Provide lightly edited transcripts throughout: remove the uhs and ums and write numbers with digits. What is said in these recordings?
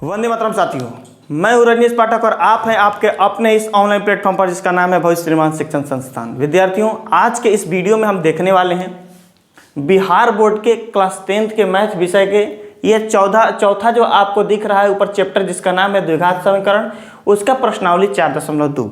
वंदे मातरम साथियों, मैं हूं रजनीश पाठक और आप हैं आपके अपने इस ऑनलाइन प्लेटफॉर्म पर जिसका नाम है भविष्य निर्माण शिक्षण संस्थान। विद्यार्थियों, आज के इस वीडियो में हम देखने वाले हैं बिहार बोर्ड के क्लास 10th के मैथ विषय के ये चौथा जो आपको दिख रहा है ऊपर चैप्टर जिसका नाम है द्विघात समीकरण, उसका प्रश्नावली 4.2।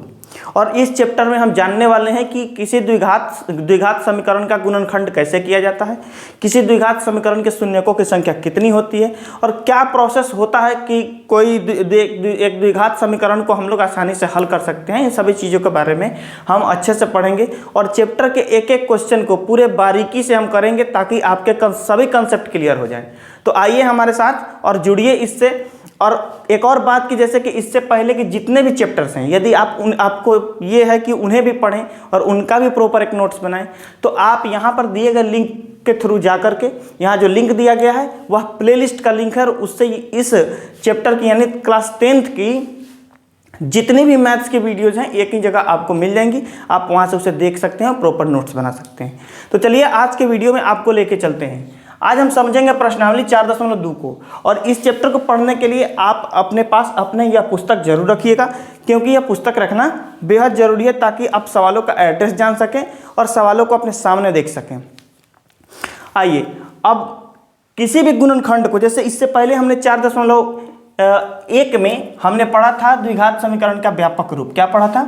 और इस चैप्टर में हम जानने वाले हैं कि किसी द्विघात समीकरण का गुणनखंड कैसे किया जाता है, किसी द्विघात समीकरण के शून्यकों की संख्या कितनी होती है और क्या प्रोसेस होता है कि कोई एक द्विघात समीकरण को हम लोग आसानी से हल कर सकते हैं। इन सभी चीज़ों के बारे में हम अच्छे से पढ़ेंगे और चैप्टर के एक एक क्वेश्चन को पूरे बारीकी से हम करेंगे ताकि आपके सभी कंसेप्ट क्लियर हो जाए। तो आइए हमारे साथ और जुड़िए इससे। और एक और बात कि जैसे कि इससे पहले कि जितने भी चैप्टर्स हैं, यदि आपको ये है कि उन्हें भी पढ़ें और उनका भी प्रॉपर एक नोट्स बनाएं, तो आप यहाँ पर दिए गए लिंक के थ्रू जा करके यहाँ जो लिंक दिया गया है वह प्लेलिस्ट का लिंक है और उससे इस चैप्टर की यानी क्लास 10th की जितनी भी मैथ्स की वीडियोज़ हैं एक ही जगह आपको मिल जाएंगी। आप वहाँ से उसे देख सकते हैं और प्रॉपर नोट्स बना सकते हैं। तो चलिए आज के वीडियो में आपको लेके चलते हैं। आज हम समझेंगे प्रश्नावली 4.2 को और इस चैप्टर को पढ़ने के लिए आप अपने पास यह पुस्तक जरूर रखिएगा, क्योंकि यह पुस्तक रखना बेहद ज़रूरी है ताकि आप सवालों का एड्रेस जान सकें और सवालों को अपने सामने देख सकें। आइए अब किसी भी गुणनखंड को, जैसे इससे पहले हमने 4.1 में हमने पढ़ा था द्विघात समीकरण का व्यापक रूप। क्या पढ़ा था?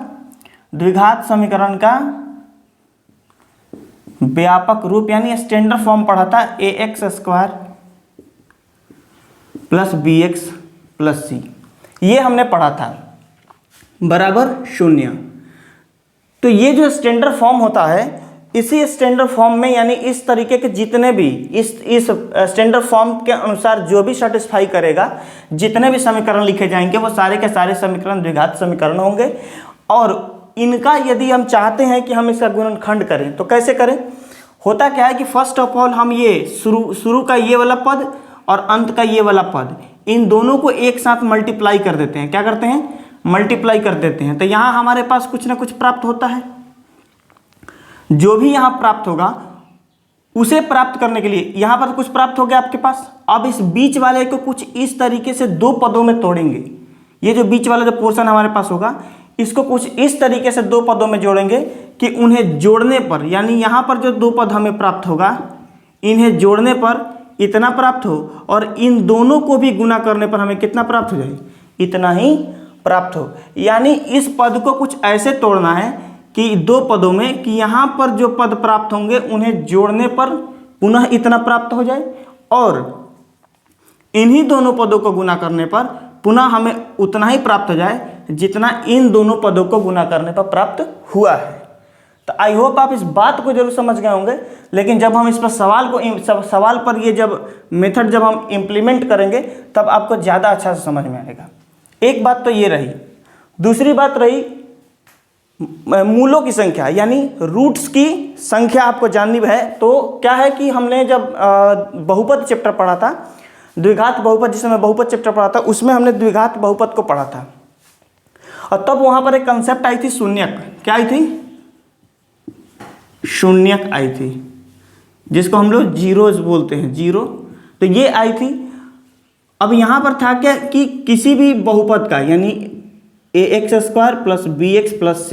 द्विघात समीकरण का व्यापक रूप यानी स्टैंडर्ड फॉर्म पढ़ा था ax² + bx + c। ये हमने पढ़ा था बराबर 0। तो ये जो स्टैंडर्ड फॉर्म होता है, इसी स्टैंडर्ड फॉर्म में यानी इस तरीके के जितने भी इस स्टैंडर्ड फॉर्म के अनुसार जो भी सेटिस्फाई करेगा, जितने भी समीकरण लिखे जाएंगे वो सारे के सारे समीकरण द्विघात समीकरण होंगे। और इनका यदि हम चाहते हैं कि हम इसका गुणनखंड करें तो कैसे करें? होता क्या है कि फर्स्ट ऑफ ऑल हम ये शुरू का ये वाला पद और अंत का ये वाला पद, इन दोनों को एक साथ मल्टीप्लाई कर देते हैं। क्या करते हैं? मल्टीप्लाई कर देते हैं। तो यहाँ हमारे पास कुछ ना कुछ प्राप्त होता है। जो भी यहाँ प्राप्त होगा उसे प्राप्त करने के लिए यहाँ पर कुछ प्राप्त हो गया आपके पास। अब इस बीच वाले को कुछ इस तरीके से दो पदों में तोड़ेंगे। ये जो बीच वाला जो पोर्शन हमारे पास होगा इसको कुछ इस तरीके से दो पदों में जोड़ेंगे कि उन्हें जोड़ने पर, यानी यहाँ पर जो दो पद हमें प्राप्त होगा, इन्हें जोड़ने पर इतना प्राप्त हो और इन दोनों को भी गुना करने पर हमें कितना प्राप्त हो जाए? इतना ही प्राप्त हो। यानी इस पद को कुछ ऐसे तोड़ना है कि दो पदों में कि यहाँ पर जो पद प्राप्त होंगे उन्हें जोड़ने पर पुनः इतना प्राप्त हो जाए और इन्हीं दोनों पदों को गुना करने पर पुनः हमें उतना ही प्राप्त हो जाए जितना इन दोनों पदों को गुना करने पर प्राप्त हुआ है। तो आई होप आप इस बात को जरूर समझ गए होंगे। लेकिन जब हम इस पर सवाल पर ये जब मेथड जब हम इम्प्लीमेंट करेंगे तब आपको ज़्यादा अच्छा से समझ में आएगा। एक बात तो ये रही। दूसरी बात रही मूलों की संख्या यानी रूट्स की संख्या आपको जाननी है। तो क्या है कि हमने जब बहुपद चैप्टर पढ़ा था, द्विघात बहुपद, जिसमें बहुपद चैप्टर पढ़ा था, उसमें हमने द्विघात बहुपद को पढ़ा था और तब वहां पर एक कंसेप्ट आई थी शून्यक। क्या आई थी? शून्यक आई थी, जिसको हम लोग जीरोज बोलते हैं, जीरो। तो ये आई थी। अब यहां पर था क्या कि किसी भी बहुपद का यानी ax² + bx + c,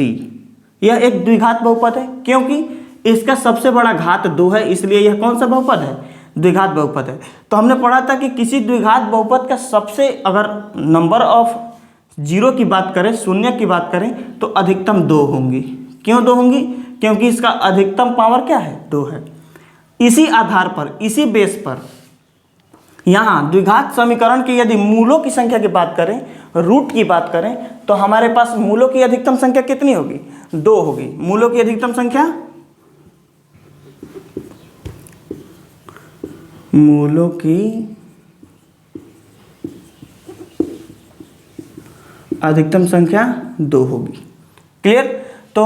यह एक द्विघात बहुपद है क्योंकि इसका सबसे बड़ा घात 2 है, इसलिए यह कौन सा बहुपद है? द्विघात बहुपद है। तो हमने पढ़ा था कि किसी द्विघात बहुपद का सबसे, अगर नंबर ऑफ जीरो की बात करें, शून्य की बात करें, तो अधिकतम 2 होंगी। क्यों 2 होंगी? क्योंकि इसका अधिकतम पावर क्या है? 2 है। इसी आधार पर, इसी बेस पर यहाँ द्विघात समीकरण की यदि मूलों की संख्या की बात करें, रूट की बात करें, तो हमारे पास मूलों की अधिकतम संख्या कितनी होगी? 2 होगी। मूलों की अधिकतम संख्या, मूलों की अधिकतम संख्या 2 होगी। क्लियर? तो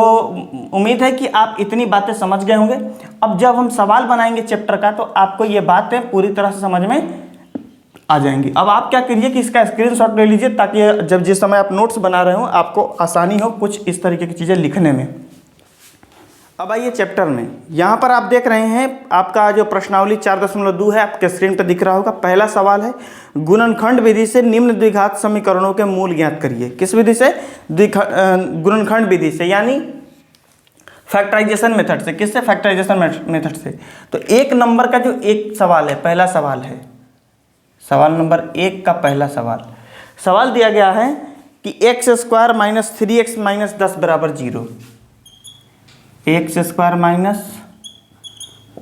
उम्मीद है कि आप इतनी बातें समझ गए होंगे। अब जब हम सवाल बनाएंगे चैप्टर का तो आपको ये बातें पूरी तरह से समझ में आ जाएंगी। अब आप क्या करिए कि इसका स्क्रीनशॉट ले लीजिए ताकि जब जिस समय आप नोट्स बना रहे हो आपको आसानी हो कुछ इस तरीके की चीज़ें लिखने में। अब आइए चैप्टर में। यहाँ पर आप देख रहे हैं आपका जो प्रश्नावली 4.2 है आपके स्क्रीन पर दिख रहा होगा। पहला सवाल है गुणनखंड विधि से निम्न द्विघात समीकरणों के मूल ज्ञात करिए। किस विधि से? गुणनखंड विधि से, यानी फैक्टराइजेशन मेथड से। किससे? फैक्टराइजेशन मेथड से। तो 1 नंबर का जो एक सवाल है, पहला सवाल है, सवाल नंबर 1 का पहला सवाल दिया गया है कि x² - 3x - 10 बराबर 0। x² -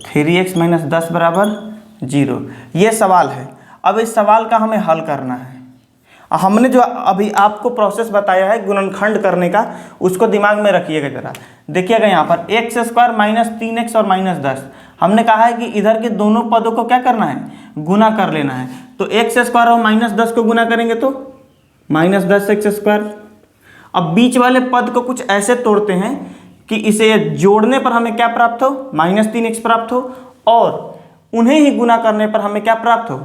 3x - 10 बराबर 0, ये सवाल है। अब इस सवाल का हमें हल करना है। हमने जो अभी आपको प्रोसेस बताया है गुणनखंड करने का, उसको दिमाग में रखिएगा जरा। देखिएगा यहाँ पर x² - 3x और -10, हमने कहा है कि इधर के दोनों पदों को क्या करना है? गुना कर लेना है। तो x² और -10 को गुना करेंगे तो -10x²। अब बीच वाले पद को कुछ ऐसे तोड़ते हैं कि इसे जोड़ने पर हमें क्या प्राप्त हो? -3x प्राप्त हो, और उन्हें ही गुना करने पर हमें क्या प्राप्त हो?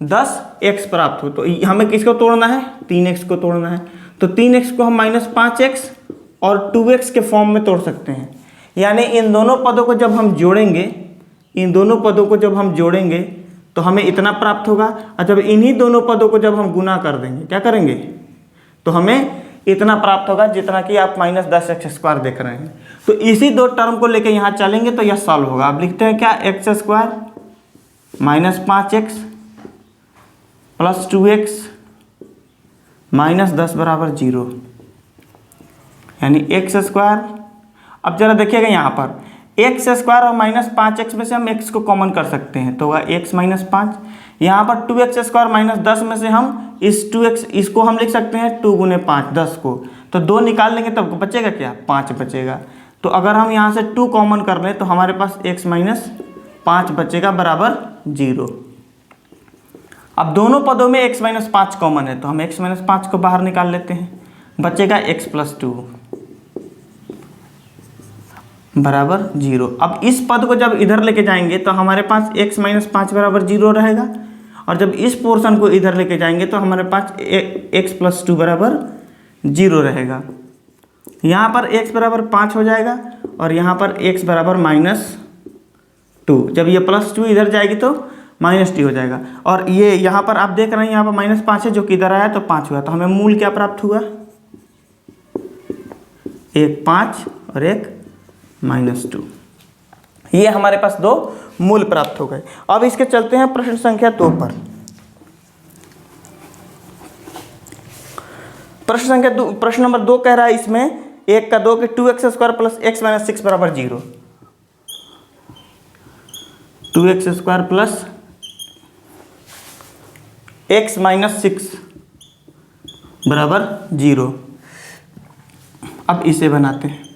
10x प्राप्त हो। तो हमें किसको तोड़ना है? 3x को तोड़ना है। तो 3x को हम -5x और 2x के फॉर्म में तोड़ सकते हैं। यानी इन दोनों पदों को जब हम जोड़ेंगे, तो हमें इतना प्राप्त होगा, और जब इन्हीं दोनों पदों को जब हम गुना कर देंगे, क्या करेंगे, तो हमें इतना प्राप्त होगा जितना कि आप -10x² देख रहे हैं। तो इसी दो टर्म को लेके यहाँ चलेंगे तो यह सॉल्व होगा। आप लिखते हैं क्या? x² - 5x + 2x - 10 बराबर 0, यानी x²। अब जरा देखिएगा यहाँ पर x² और -5x में से हम x को कॉमन कर सकते हैं, तो होगा x - 5। यहाँ पर 2x² - 10 में से हम इस 2x इसको हम लिख सकते हैं 2 × 5 10 को, तो 2 निकाल लेंगे तब बचेगा क्या? 5 बचेगा। तो अगर हम यहाँ से 2 कॉमन कर लें तो हमारे पास x - 5 बचेगा बराबर 0। अब दोनों पदों में x - 5 कॉमन है, तो हम x - 5 को बाहर निकाल लेते हैं, बचेगा x + 2 बराबर 0। अब इस पद को जब इधर लेके जाएंगे तो हमारे पास x - 5 बराबर 0 रहेगा, और जब इस पोर्शन को इधर लेके जाएंगे तो हमारे पास x + 2 बराबर 0 रहेगा। यहाँ पर x बराबर 5 हो जाएगा, और यहाँ पर x बराबर -2। जब ये +2 इधर जाएगी तो -2 हो जाएगा। और ये यहाँ पर आप देख रहे हैं यहाँ पर -5 है, जो कि इधर आया तो 5 हुआ। तो हमें मूल क्या प्राप्त हुआ? एक 5 और एक -2। ये हमारे पास 2 मूल प्राप्त हो गए। अब इसके चलते हैं प्रश्न संख्या 2 पर। प्रश्न नंबर 2 कह रहा है इसमें 1 का 2 कि 2x² + x - 6 बराबर 0। 2x² + x - 6 बराबर 0। अब इसे बनाते हैं।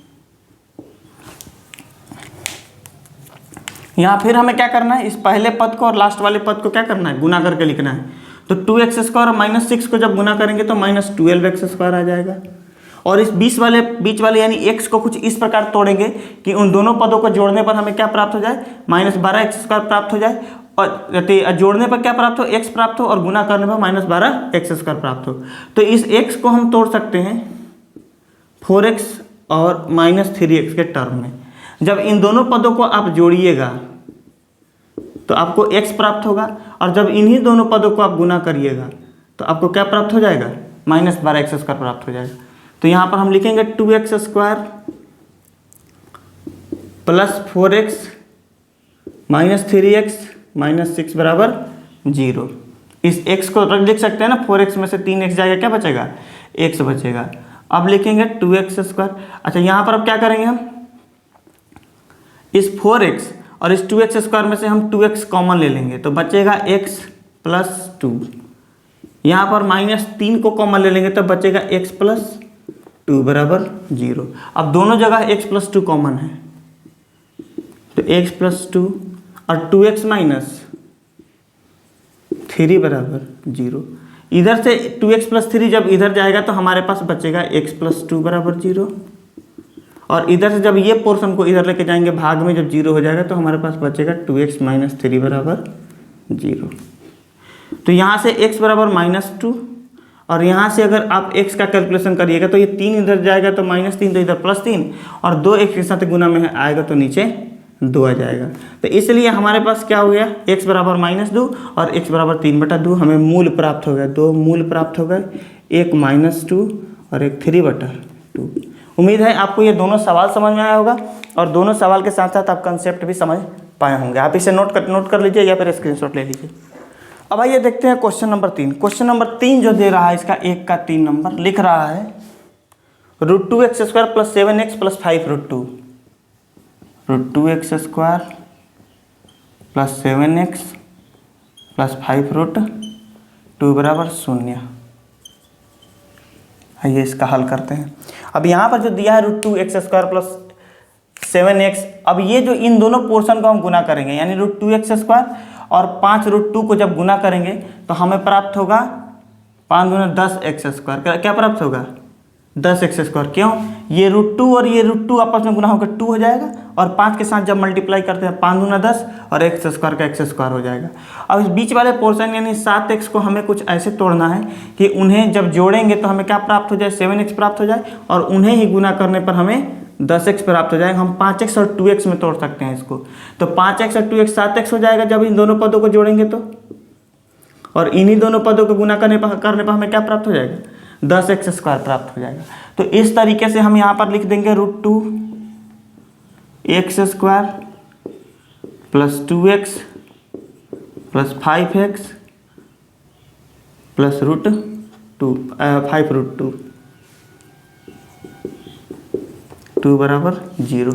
यहाँ फिर हमें क्या करना है? इस पहले पद को और लास्ट वाले पद को क्या करना है? गुना करके लिखना है। तो 2x² और -6 को जब गुना करेंगे तो -12x² आ जाएगा। और इस बीच वाले यानी x को कुछ इस प्रकार तोड़ेंगे कि उन दोनों पदों को जोड़ने पर हमें क्या प्राप्त हो जाए? -12x² प्राप्त हो जाए, और जोड़ने पर क्या प्राप्त हो? x प्राप्त हो, और गुना करने पर -12x² प्राप्त हो। तो इस x को हम तोड़ सकते हैं 4x और -3x के टर्म में। जब इन दोनों पदों को आप जोड़िएगा तो आपको x प्राप्त होगा, और जब इन्हीं दोनों पदों को आप गुना करिएगा तो आपको क्या प्राप्त हो जाएगा? -12x² प्राप्त हो जाएगा। तो यहाँ पर हम लिखेंगे 2x² + 4x - 3x - 6 बराबर 0। इस x को लिख सकते हैं ना, 4x में से 3x जाएगा, क्या बचेगा? x बचेगा। अब लिखेंगे 2x²। अच्छा, यहाँ पर अब क्या करेंगे? हम इस 4x और इस 2x² में से हम 2x कॉमन ले लेंगे, तो बचेगा x + 2। यहाँ पर -3 को कॉमन ले लेंगे तो बचेगा x + 2 बराबर 0। अब दोनों जगह x + 2 कॉमन है, तो x + 2 और 2x - 3 बराबर 0। इधर से 2x + 3 जब इधर जाएगा तो हमारे पास बचेगा x + 2 बराबर 0, और इधर से जब ये पोर्शन को इधर लेके जाएंगे भाग में, जब 0 हो जाएगा तो हमारे पास बचेगा 2x - 3 बराबर 0। तो यहाँ से x बराबर -2 और यहाँ से अगर आप x का कैलकुलेशन करिएगा तो ये 3 इधर जाएगा तो -3, तो इधर +3, और 2 x के साथ गुना में आएगा तो नीचे 2 आ जाएगा। तो इसलिए हमारे पास क्या हो गया, x बराबर -2 और x बराबर 3/2, हमें मूल प्राप्त हो गया, 2 मूल प्राप्त हो गए, एक -2 और एक 3/2। उम्मीद है आपको ये दोनों सवाल समझ में आया होगा और दोनों सवाल के साथ साथ आप कंसेप्ट भी समझ पाए होंगे। आप इसे नोट कर लीजिए या फिर स्क्रीनशॉट ले लीजिए। अब आइए देखते हैं क्वेश्चन नंबर 3। क्वेश्चन नंबर 3 जो दे रहा है इसका 1 का 3 नंबर लिख रहा है √2x² + 7x + 5√2, √2x² + 7x + 5√2 बराबर 0। आइए इसका हल करते हैं। अब यहाँ पर जो दिया है √2x² + 7x, अब ये जो इन दोनों पोर्शन को हम गुना करेंगे, यानी √2x² और 5√2 को जब गुना करेंगे तो हमें प्राप्त होगा 5 दूना 10x²। क्या प्राप्त होगा, 10x²। क्यों, ये √2 और ये √2 आपस में गुना होकर 2 हो जाएगा, और 5 के साथ जब मल्टीप्लाई करते हैं 5 दूना 10 और x² का x² हो जाएगा। अब इस बीच वाले पोर्शन यानी 7x को हमें कुछ ऐसे तोड़ना है कि उन्हें जब जोड़ेंगे तो हमें क्या प्राप्त हो जाए, 7x प्राप्त हो जाए, और उन्हें ही गुना करने पर हमें 10x प्राप्त हो जाएगा। हम 5x और 2x में तोड़ सकते हैं इसको, तो 5x और 2x 7x हो जाएगा जब इन दोनों पदों को जोड़ेंगे तो, और इन्हीं दोनों पदों को गुना करने पर हमें क्या प्राप्त हो जाएगा, 10x² प्राप्त हो जाएगा। तो इस तरीके से हम यहाँ पर लिख देंगे √2x² + 2x + 5x + √2 2 बराबर 0।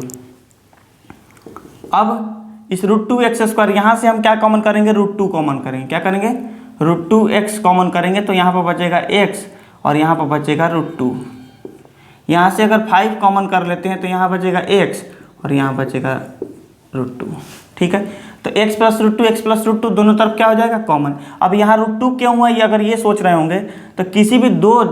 अब इस √2x² यहाँ से हम क्या कॉमन करेंगे, √2 कॉमन करेंगे। क्या करेंगे, √2x कॉमन करेंगे तो यहाँ पर बचेगा x और यहाँ पर बचेगा √2। यहाँ से अगर 5 कॉमन कर लेते हैं तो यहाँ बचेगा x और यहाँ बचेगा √2। ठीक है, तो x + √2 x + √2 दोनों तरफ क्या हो जाएगा, कॉमन। अब यहाँ √2 क्यों हुआ, ये अगर ये सोच रहे होंगे तो किसी भी दो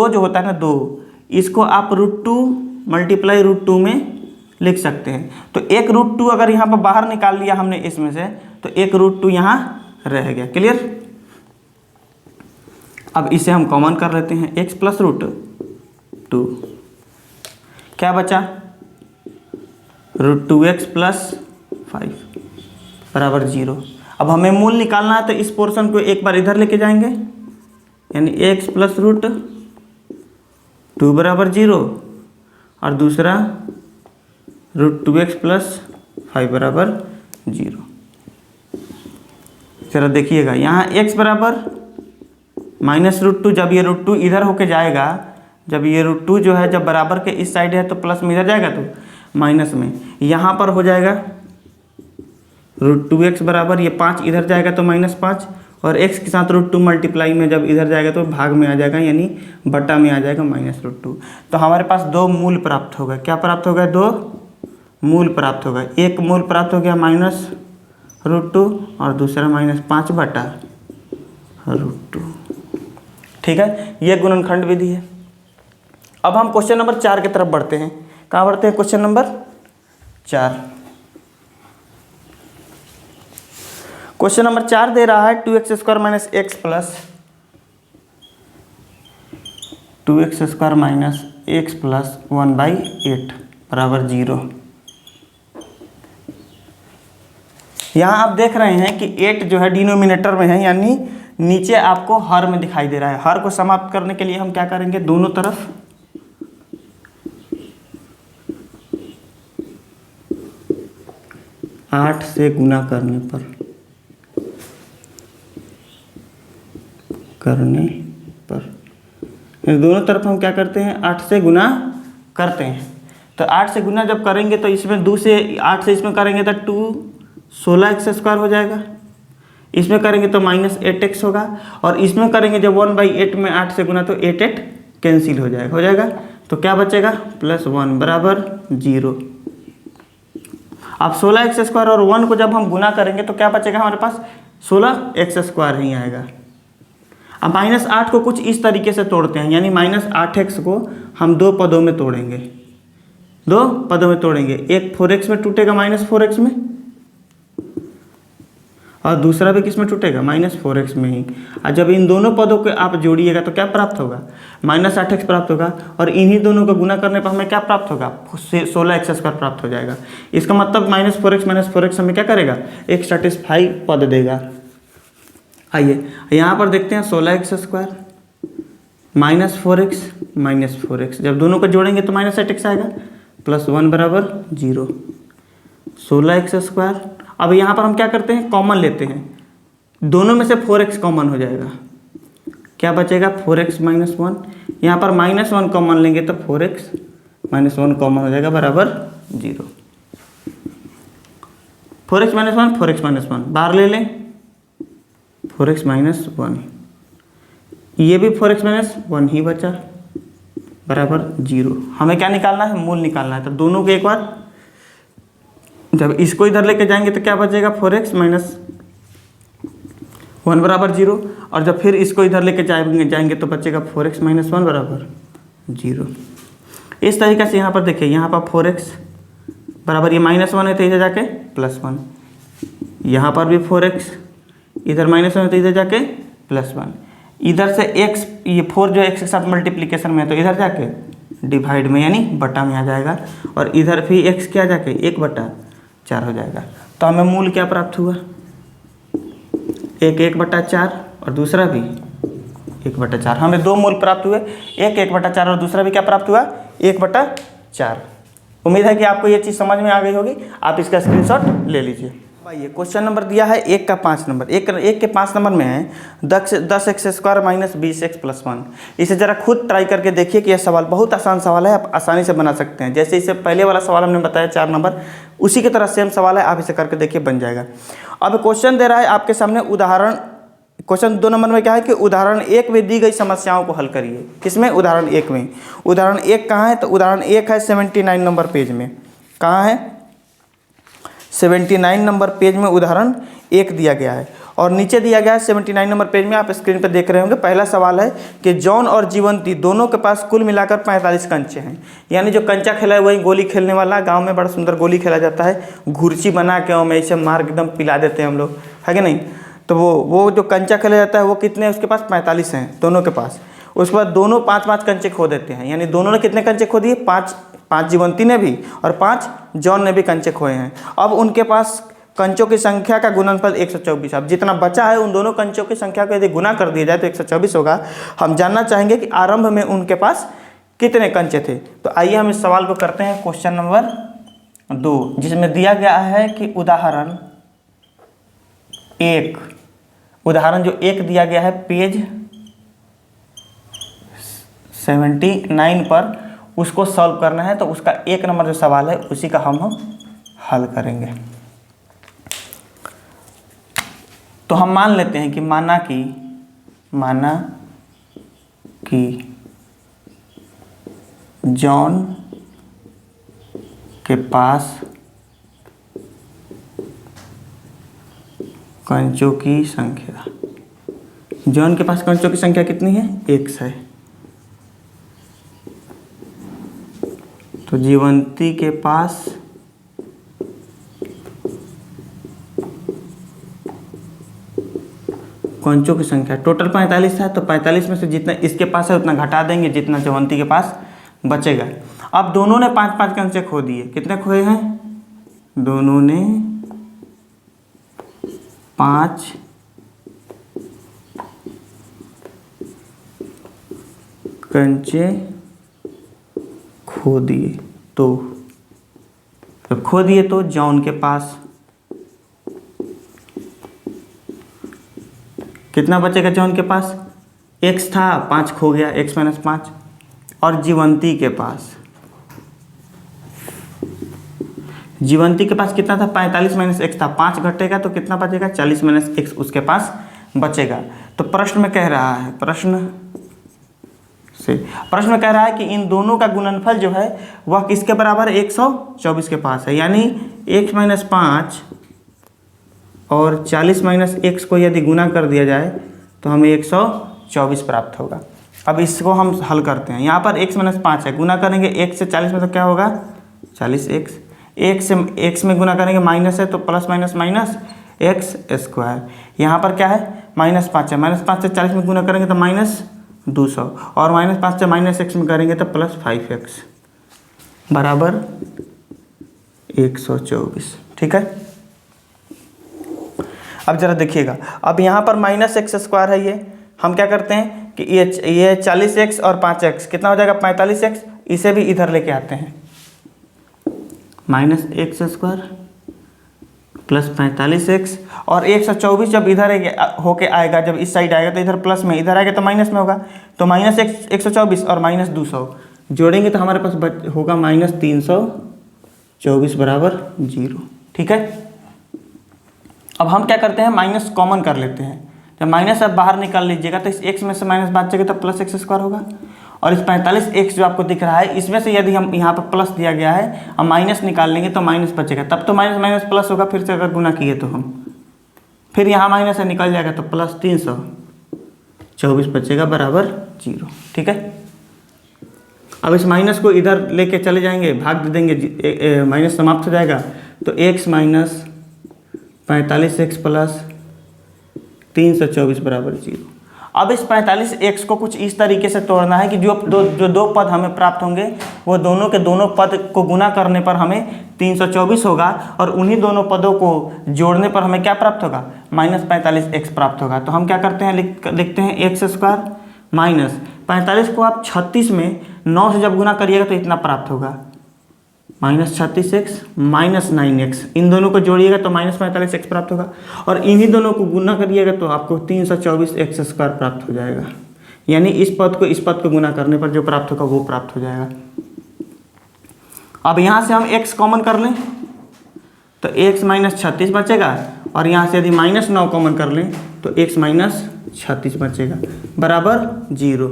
जो होता है ना, 2, इसको आप √2 × √2 में लिख सकते हैं। तो एक √2 अगर यहाँ पर बाहर निकाल लिया हमने इसमें से, तो एक √2 यहाँ रह गया। क्लियर। अब इसे हम कॉमन कर लेते हैं, x + √2, क्या बचा, √2x + 5 बराबर 0। अब हमें मूल निकालना है तो इस पोर्शन को एक बार इधर लेके जाएंगे, यानी x + √2 बराबर 0 और दूसरा √2x + 5 बराबर 0। जरा देखिएगा यहाँ x बराबर -√2, जब ये √2 इधर होके जाएगा, जब ये √2 जो है जब बराबर के इस साइड है तो प्लस में इधर जाएगा तो माइनस में, यहाँ पर हो जाएगा √2x बराबर ये 5 इधर जाएगा तो -5, और x के साथ √2 मल्टीप्लाई में जब इधर जाएगा तो भाग में आ जाएगा, यानी बटा में आ जाएगा -√2। तो हमारे पास 2 मूल प्राप्त हो गए। क्या प्राप्त हो गए, 2 मूल प्राप्त हो गए। एक मूल प्राप्त हो गया -√2 और दूसरा -5/√2। ठीक है, ये गुणनखंड विधि है। अब हम क्वेश्चन नंबर 4 की तरफ बढ़ते हैं। कहाँ बढ़ते हैं, क्वेश्चन नंबर 4। क्वेश्चन नंबर 4 दे रहा है 2x² - x + 2x² - x + 1/8 बराबर 0। यहाँ आप देख रहे हैं कि 8 जो है डिनोमिनेटर में है, यानी नीचे आपको हर में दिखाई दे रहा है। हर को समाप्त करने के लिए हम क्या करेंगे, दोनों तरफ 8 से गुना करने पर दोनों तरफ हम क्या करते हैं, 8 से गुना करते हैं। तो 8 से गुना जब करेंगे तो इसमें 2 से 8 से इसमें करेंगे तो 16x² हो जाएगा। इसमें करेंगे तो -8x होगा, और इसमें करेंगे जब 1/8 में 8 से गुना तो 8 कैंसिल हो जाएगा। तो क्या बचेगा, +1 बराबर 0। अब 16x² और 1 को जब हम गुना करेंगे तो क्या बचेगा हमारे पास, 16x² ही आएगा। अब -8 को कुछ इस तरीके से तोड़ते हैं, यानी -8x को हम 2 पदों में तोड़ेंगे, 2 पदों में तोड़ेंगे। एक 4x में टूटेगा, -4x में, और दूसरा भी किस में टूटेगा, -4x में ही। और जब इन दोनों पदों को आप जोड़िएगा तो क्या प्राप्त होगा, -8x प्राप्त होगा। और इन्हीं दोनों को गुना करने पर हमें क्या प्राप्त होगा, 16x² प्राप्त हो जाएगा। इसका मतलब -4x हमें क्या करेगा, एक सेटिस्फाई पद देगा। आइए यहाँ पर देखते हैं 16x² -4x जब दोनों को जोड़ेंगे तो -8x आएगा, +1 बराबर 0। 16x²। अब यहाँ पर हम क्या करते हैं, कॉमन लेते हैं, दोनों में से 4x कॉमन हो जाएगा, क्या बचेगा 4x - 1। यहाँ पर -1 कॉमन लेंगे तो 4x - 1 कॉमन हो जाएगा बराबर 0। 4x - 1 बाहर ले लें, 4x - 1, ये भी 4x - 1 ही बचा बराबर 0। हमें क्या निकालना है, मूल निकालना है। तो दोनों को एक बार जब इसको इधर लेके जाएंगे तो क्या बचेगा, 4x - 1 बराबर 0। और जब फिर इसको इधर लेके जाएंगे तो बचेगा 4x - 1 बराबर 0। इस तरीके से यहाँ पर देखिए, यहाँ पर 4x बराबर ये -1 है तो इधर जाके +1, यहाँ पर भी 4x इधर -1 है तो इधर जाके +1, इधर से x, ये 4 जो x के साथ मल्टीप्लिकेशन में है तो इधर जाके डिवाइड में यानी बटा में आ जाएगा। और इधर भी x क्या जाके 1/4 हो जाएगा। तो हमें मूल क्या प्राप्त हुआ, एक 1/4 और दूसरा भी 1/4। हमें दो मूल प्राप्त हुए, एक 1/4 और दूसरा भी क्या प्राप्त हुआ, 1/4। उम्मीद है कि आपको ये चीज़ समझ में आ गई होगी। आप इसका स्क्रीनशॉट ले लीजिए। भाई ये क्वेश्चन नंबर दिया है 1 का 5 नंबर, एक के 5 नंबर में है 10x² - 20x + 1। इसे ज़रा खुद ट्राई करके देखिए कि यह सवाल बहुत आसान सवाल है, आप आसानी से बना सकते हैं। जैसे इसे पहले वाला सवाल हमने बताया 4 नंबर, उसी की तरह सेम सवाल है, आप इसे करके देखिए बन जाएगा। अब क्वेश्चन दे रहा है आपके सामने उदाहरण, क्वेश्चन 2 नंबर में क्या है कि उदाहरण 1 में दी गई समस्याओं को हल करिए। किसमें, उदाहरण 1 में। उदाहरण 1 कहाँ है, तो उदाहरण 1 है 79 नंबर पेज में। कहाँ है, 79 नंबर पेज में उदाहरण 1 दिया गया है। और नीचे दिया गया है 79 नंबर पेज में, आप स्क्रीन पर देख रहे होंगे। पहला सवाल है कि जॉन और जीवंती दोनों के पास कुल मिलाकर 45 कंचे हैं। यानी जो कंचा खेला है वही गोली खेलने वाला। गांव में बड़ा सुंदर गोली खेला जाता है, घुर्ची बना के में इसे मार एकदम पिला देते हैं हम लोग, है कि नहीं। तो वो जो कंचा खेला जाता है वो कितने, उसके पास 45 हैं दोनों के पास। उसके बाद दोनों 5-5 कंचे खो देते हैं, यानी दोनों ने कितने कंचे खो दिए, 5 जीवंती ने भी और 5 जॉन ने भी कंचे खोए हैं। अब उनके पास कंचों की संख्या का गुणनफल 124। अब जितना बचा है उन दोनों कंचों की संख्या को यदि गुना कर दिया जाए तो 124 होगा। हम जानना चाहेंगे कि आरंभ में उनके पास कितने कंचे थे। तो आइए हम इस सवाल को करते हैं। क्वेश्चन नंबर 2, जिसमें दिया गया है कि उदाहरण 1, उदाहरण जो 1 दिया गया है पेज 79 पर, उसको सॉल्व करना है। तो उसका 1 नंबर जो सवाल है उसी का हम हल करेंगे। तो हम मान लेते हैं कि माना कि जॉन के पास कंचों की संख्या, जॉन के पास कंचों की संख्या कितनी है, 1 है। तो जीवंती के पास कंचों की संख्या टोटल 45 है। तो 45 में से जितना इसके पास है उतना घटा देंगे जितना जीवंती के पास बचेगा। अब दोनों ने 5-5 कंचे खो दिए। कितने खोए हैं, दोनों ने 5 कंचे खो दिए। तो जब खो दिए तो जॉन के पास कितना बचेगा, जॉन के पास x था, 5 खो गया, x - 5। और जीवंती के पास कितना था, 45 - x था, 5 घटेगा तो कितना बचेगा, 40 - x उसके पास बचेगा। तो प्रश्न में कह रहा है, प्रश्न में कह रहा है कि इन दोनों का गुणनफल जो है वह किसके बराबर है, 124 के पास है। यानी x - 5 और 40 - x को यदि गुना कर दिया जाए तो हमें 124 प्राप्त होगा। अब इसको हम हल करते हैं। यहाँ पर x - 5 है, गुना करेंगे 1 से 40 में तो क्या होगा, 40x। 1 से x में गुना करेंगे माइनस है तो plus minus minus, x square. यहाँ पर क्या है -5 है, -5 से 40 में गुना करेंगे तो -200 और -5 से -x में करेंगे तो +5x बराबर 124। ठीक है। अब जरा देखिएगा, अब यहाँ पर -x² है, ये हम क्या करते हैं कि ये 40x और 5x कितना हो जाएगा 45x, इसे भी इधर लेके आते हैं -x² प्लस 45x और 124 जब इधर होके आएगा, जब इस साइड आएगा तो इधर प्लस में, इधर आएगा तो माइनस में होगा, तो -124 और -200 जोड़ेंगे तो हमारे पास होगा -324 बराबर 0। ठीक है। अब हम क्या करते हैं, माइनस कॉमन कर लेते हैं। जब माइनस आप बाहर निकाल लीजिएगा तो इस x में से माइनस बचेगा तो +x² होगा, और इस 45x जो आपको दिख रहा है इसमें से यदि हम यहाँ पर प्लस दिया गया है, अब माइनस निकाल लेंगे तो माइनस बचेगा, तब तो माइनस माइनस प्लस होगा, फिर से अगर गुना किए तो हम फिर यहाँ माइनस से निकल जाएगा तो +324 बचेगा बराबर 0। ठीक है। अब इस माइनस को इधर लेके चले जाएंगे, भाग दे देंगे, माइनस समाप्त हो जाएगा तो x - 45x प्लस 324 बराबर 0। अब इस 45x को कुछ इस तरीके से तोड़ना है कि जो दो पद हमें प्राप्त होंगे वो दोनों के दोनों पद को गुना करने पर हमें 324 होगा, और उन्हीं दोनों पदों को जोड़ने पर हमें क्या प्राप्त होगा -45x प्राप्त होगा। तो हम क्या करते हैं, लिखते हैं x² माइनस 45 को आप 36 में 9 से जब गुना करिएगा तो इतना प्राप्त होगा -36x -9x, इन दोनों को जोड़िएगा तो -45x प्राप्त होगा, और इन्हीं दोनों को गुना करिएगा तो आपको 324x² प्राप्त हो जाएगा। यानी इस पद को गुना करने पर जो प्राप्त होगा वो प्राप्त हो जाएगा। अब यहाँ से हम x कॉमन कर लें तो x - 36 बचेगा, और यहाँ से यदि -9 कॉमन कर लें तो x - 36 बचेगा बराबर 0।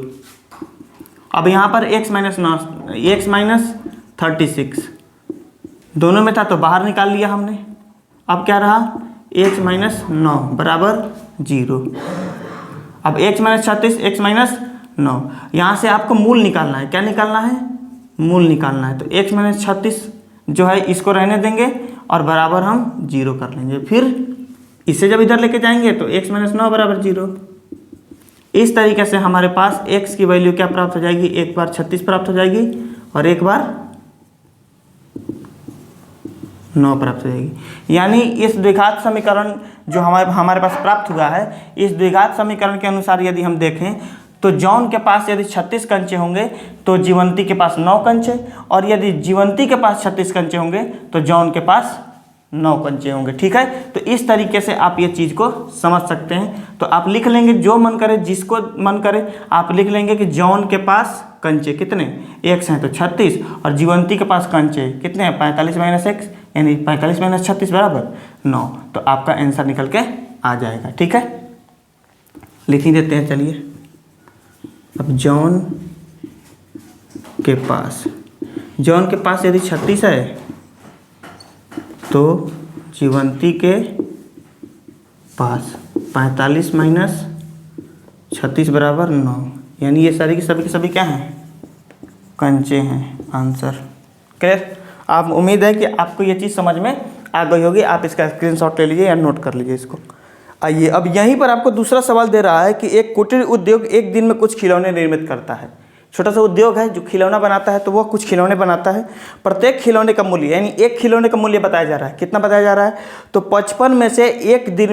अब यहाँ पर x - 36 दोनों में था तो बाहर निकाल लिया हमने, अब क्या रहा x - 9 बराबर 0। अब x - 36 x - 9, यहाँ से आपको मूल निकालना है। क्या निकालना है, मूल निकालना है। तो x - 36 जो है इसको रहने देंगे और बराबर हम 0 कर लेंगे, फिर इसे जब इधर लेके जाएंगे तो x - 9 बराबर 0। इस तरीके से हमारे पास x की वैल्यू क्या प्राप्त हो जाएगी, एक बार 36 प्राप्त हो जाएगी और एक बार 9 प्राप्त हो जाएगी। यानी इस द्विघात समीकरण जो हमारे पास प्राप्त हुआ है, इस द्विघात समीकरण के अनुसार यदि हम देखें तो जॉन के पास यदि 36 कंचे होंगे तो जीवंती के पास 9 कंचे, और यदि जीवंती के पास 36 कंचे होंगे तो जॉन के पास 9 कंचे होंगे। ठीक है। तो इस तरीके से आप ये चीज़ को समझ सकते हैं। तो आप लिख लेंगे, जो मन करे, जिसको मन करे आप लिख लेंगे कि जॉन के पास कंचे कितने x हैं तो 36, और जीवंती के पास कंचे कितने हैं 45 - x, यानी 45 - 36 बराबर 9। तो आपका आंसर निकल के आ जाएगा। ठीक है, लिख ही देते हैं। चलिए, अब जॉन के पास यदि 36 है तो जीवंती के पास 45 - 36 बराबर 9, यानी ये सारी के सभी क्या हैं, कंचे हैं। Answer clear. आप उम्मीद है कि आपको ये चीज़ समझ में आ गई होगी। आप इसका स्क्रीनशॉट ले लीजिए या नोट कर लीजिए इसको। आइए, अब यहीं पर आपको दूसरा सवाल दे रहा है कि एक कुटीर उद्योग एक दिन में कुछ खिलौने निर्मित करता है। छोटा सा उद्योग है जो खिलौना बनाता है, तो वह कुछ खिलौने बनाता है। प्रत्येक खिलौने का मूल्य, यानी एक खिलौने का मूल्य बताया जा रहा है। कितना बताया जा रहा है, तो 55 में से एक दिन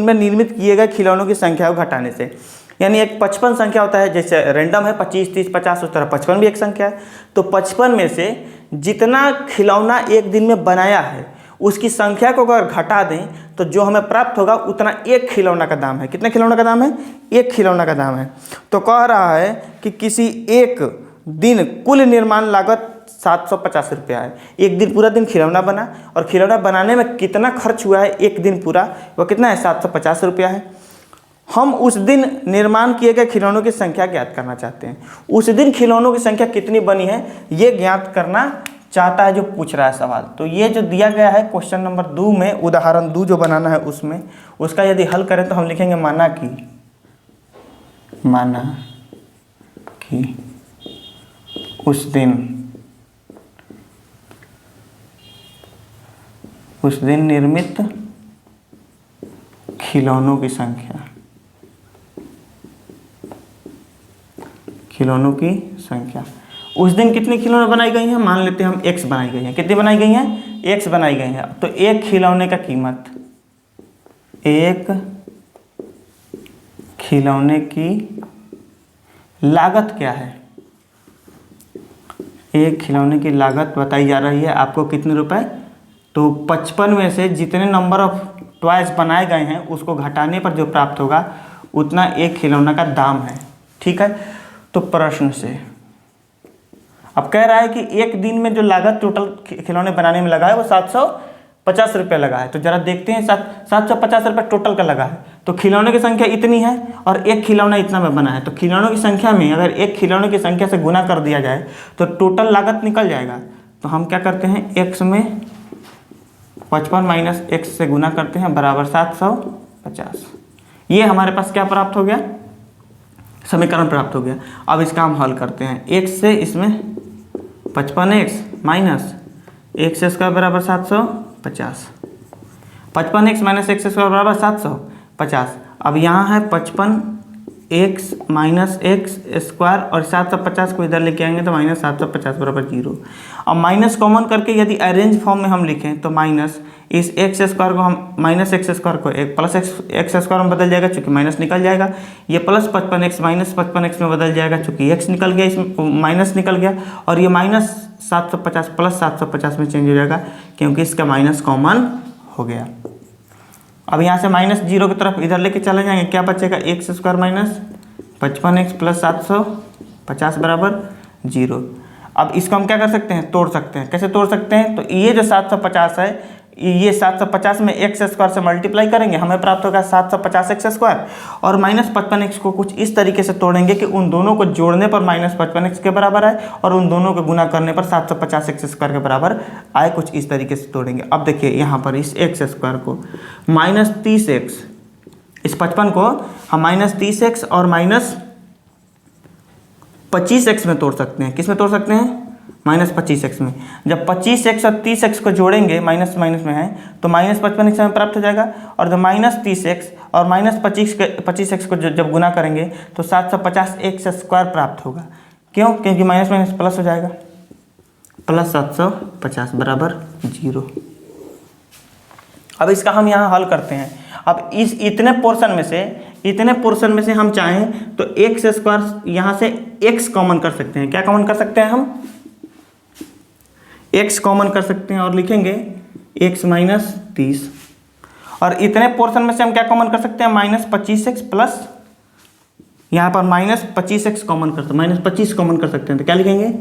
में निर्मित किए गए खिलौनों की संख्या को घटाने से। यानी एक 55 संख्या होता है, जैसे रैंडम है 25, 30, 50, उस तरह 55 भी एक संख्या है। तो 55 में से जितना खिलौना एक दिन में बनाया है उसकी संख्या को अगर घटा दें तो जो हमें प्राप्त होगा उतना एक खिलौना का दाम है। कितने खिलौना का दाम है, एक खिलौना का दाम है। तो कह रहा है कि किसी एक दिन कुल निर्माण लागत 750 रुपया है। एक दिन, पूरा दिन खिलौना बना, और खिलौना बनाने में कितना खर्च हुआ है एक दिन पूरा, वो कितना है 750 रुपया है। हम उस दिन निर्माण किए गए खिलौनों की संख्या ज्ञात करना चाहते हैं। उस दिन खिलौनों की संख्या कितनी बनी है ये ज्ञात करना चाहता है जो पूछ रहा है सवाल। तो ये जो दिया गया है क्वेश्चन नंबर 2 में, उदाहरण 2 जो बनाना है उसमें, उसका यदि हल करें तो हम लिखेंगे माना कि उस दिन निर्मित खिलौनों की संख्या, खिलौनों की संख्या। उस दिन कितनी खिलौने बनाई गई हैं, मान लेते हैं हम x बनाई गई हैं। कितनी बनाई गई हैं, x बनाई गई हैं। तो एक खिलौने का कीमत, एक खिलौने की लागत क्या है, एक खिलौने की लागत बताई जा रही है आपको कितने रुपए। तो 55 में से जितने नंबर ऑफ टॉयज बनाए गए हैं उसको घटाने पर जो प्राप्त होगा उतना एक खिलौना का दाम है। ठीक है, तो प्रश्न से अब कह रहा है कि एक दिन में जो लागत टोटल खिलौने बनाने में लगा है वो 750 रुपये लगा है। तो जरा देखते हैं, 750 रुपये टोटल का लगा है। तो खिलौने की संख्या इतनी है और एक खिलौना इतना में बना है। तो खिलौनों की संख्या में अगर एक खिलौने की संख्या से गुना कर दिया जाए तो टोटल लागत निकल जाएगा। तो हम क्या करते हैं, x में 55 माइनस x से गुना करते हैं बराबर 750। ये हमारे पास क्या प्राप्त हो गया, समीकरण प्राप्त हो गया। अब इसका हम हल करते हैं। x से इसमें 55x माइनस x स्क्वायर बराबर 750, 55x माइनस x स्क्वायर बराबर 750। अब यहाँ है 55x माइनस एक्स स्क्वायर और 750 को इधर लेके आएंगे तो माइनस 750 बराबर 0। अब माइनस कॉमन करके यदि अरेंज फॉर्म में हम लिखें तो माइनस इस एक्स स्क्वायर को हम माइनस एक्स स्क्वायर को एक प्लस एक्स स्क्वायर में बदल जाएगा चूँकि माइनस निकल जाएगा। ये प्लस 55x माइनस 55x में बदल जाएगा चूँकि एक्स निकल गया, इसमें माइनस निकल गया। और ये माइनस 750 प्लस 750 में चेंज हो जाएगा क्योंकि इसका माइनस कॉमन हो गया। अब यहाँ से माइनस 0 की तरफ इधर लेके चले जाएंगे, क्या बचेगा, x square minus 55x plus 750 बराबर 0। अब इसको हम क्या कर सकते हैं, तोड़ सकते हैं। कैसे तोड़ सकते हैं, तो ये जो 750 है ये 750 में एक्स स्क्वायर से मल्टीप्लाई करेंगे, हमें प्राप्त होगा 750 एक्स स्क्वायर। और माइनस 55x को कुछ इस तरीके से तोड़ेंगे कि उन दोनों को जोड़ने पर माइनस 55x के बराबर आए और उन दोनों को गुना करने पर 750 एक्स स्क्वायर के बराबर आए, कुछ इस तरीके से तोड़ेंगे। अब देखिए यहाँ पर इस एक्स स्क्वायर को माइनस 30x, इस 55 को हम माइनस 30x और माइनस 25x में तोड़ सकते हैं। किस में तोड़ सकते हैं, माइनस 25x में। जब 25x और 30x को जोड़ेंगे, माइनस माइनस में है तो माइनस 55x में प्राप्त हो जाएगा। और जब माइनस 30x और माइनस 25x को जब गुना करेंगे तो 750 एक्स स्क्वायर प्राप्त होगा। क्यों, क्योंकि माइनस माइनस प्लस हो जाएगा, प्लस 750 बराबर 0। अब इसका हम यहाँ हल करते हैं। अब इस इतने पोर्शन में से हम चाहें तो एक्स स्क्वायर यहाँ से x कॉमन कर सकते हैं। क्या कॉमन कर सकते हैं, हम x कॉमन कर सकते हैं और लिखेंगे x माइनस 30। और इतने पोर्शन में से हम क्या कॉमन कर सकते हैं, माइनस 25x प्लस यहाँ पर माइनस 25x कॉमन कर सकते हैं, माइनस 25 कॉमन कर सकते हैं। तो क्या लिखेंगे,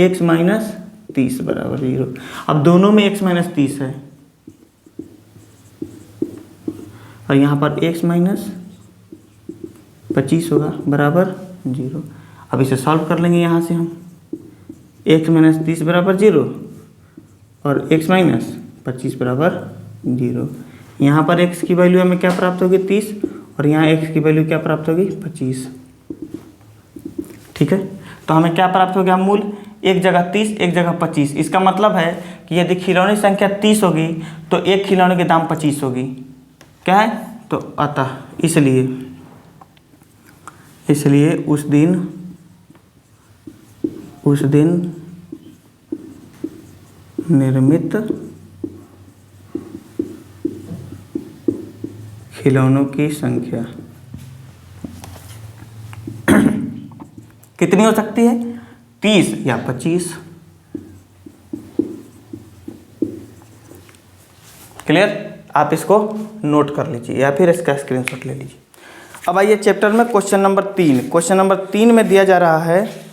x माइनस 30 बराबर 0। अब दोनों में x माइनस 30 है और यहाँ पर x माइनस 25 होगा बराबर 0। अब इसे सॉल्व कर लेंगे यहाँ से हम, x माइनस 30 बराबर 0 और x माइनस 25 बराबर 0। यहाँ पर x की वैल्यू हमें क्या प्राप्त होगी, 30, और यहाँ x की वैल्यू क्या प्राप्त होगी, 25। ठीक है, तो हमें क्या प्राप्त हो गया, मूल एक जगह 30 एक जगह 25। इसका मतलब है कि यदि खिलौने की संख्या 30 होगी तो एक खिलौने के दाम 25 होगी। क्या है, तो अतः इसलिए उस दिन निर्मित खिलौनों की संख्या कितनी हो सकती है, 30 या 25। क्लियर, आप इसको नोट कर लीजिए या फिर इसका स्क्रीनशॉट ले लीजिए। अब आइए चैप्टर में क्वेश्चन नंबर 3। क्वेश्चन नंबर 3 में दिया जा रहा है,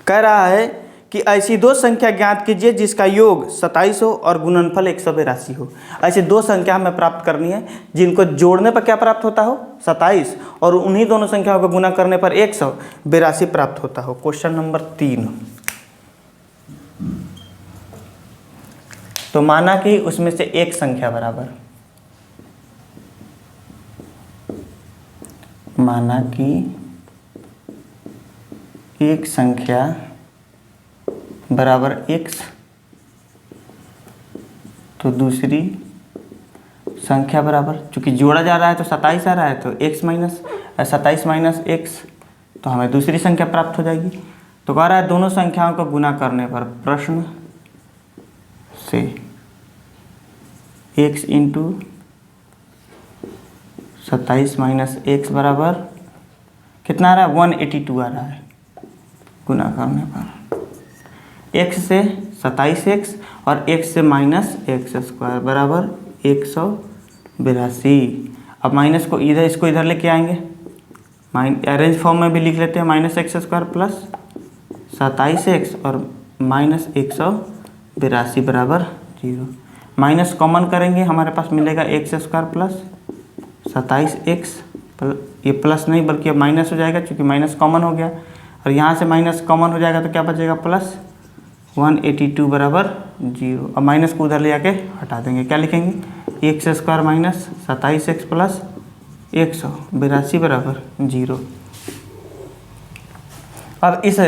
कह रहा है कि ऐसी दो संख्या ज्ञात कीजिए जिसका योग 27 हो और गुणनफल 182 हो। ऐसी दो संख्या हमें प्राप्त करनी है जिनको जोड़ने पर क्या प्राप्त होता हो, 27, और उन्हीं दोनों संख्याओं को गुना करने पर 182 प्राप्त होता हो। क्वेश्चन नंबर 3, तो माना कि उसमें से एक संख्या बराबर, माना कि एक संख्या बराबर x तो दूसरी संख्या बराबर, चूँकि जोड़ा जा रहा है तो 27 आ रहा है, तो x माइनस 27 माइनस x, तो हमें दूसरी संख्या प्राप्त हो जाएगी। तो कह रहा है दोनों संख्याओं को गुना करने पर प्रश्न से x इंटू 27 माइनस x बराबर कितना आ रहा है, 182 आ रहा है गुना करने पर। x से 27x और x से माइनस एक्स स्क्वायर बराबर 182। अब माइनस को इधर, इसको इधर लेके आएंगे, अरेंज फॉर्म में भी लिख लेते हैं, minus x square plus 27x और माइनस 182 बराबर 0। माइनस कॉमन करेंगे, हमारे पास मिलेगा एक्स स्क्वायर प्लस 27x, ये प्लस नहीं बल्कि अब माइनस हो जाएगा क्योंकि माइनस कॉमन हो गया, और यहाँ से माइनस कॉमन हो जाएगा तो क्या बचेगा, प्लस 182 बराबर 0। अब माइनस को उधर ले जाके हटा देंगे, क्या लिखेंगे, x square minus 27x plus 182 बराबर 0। अब इस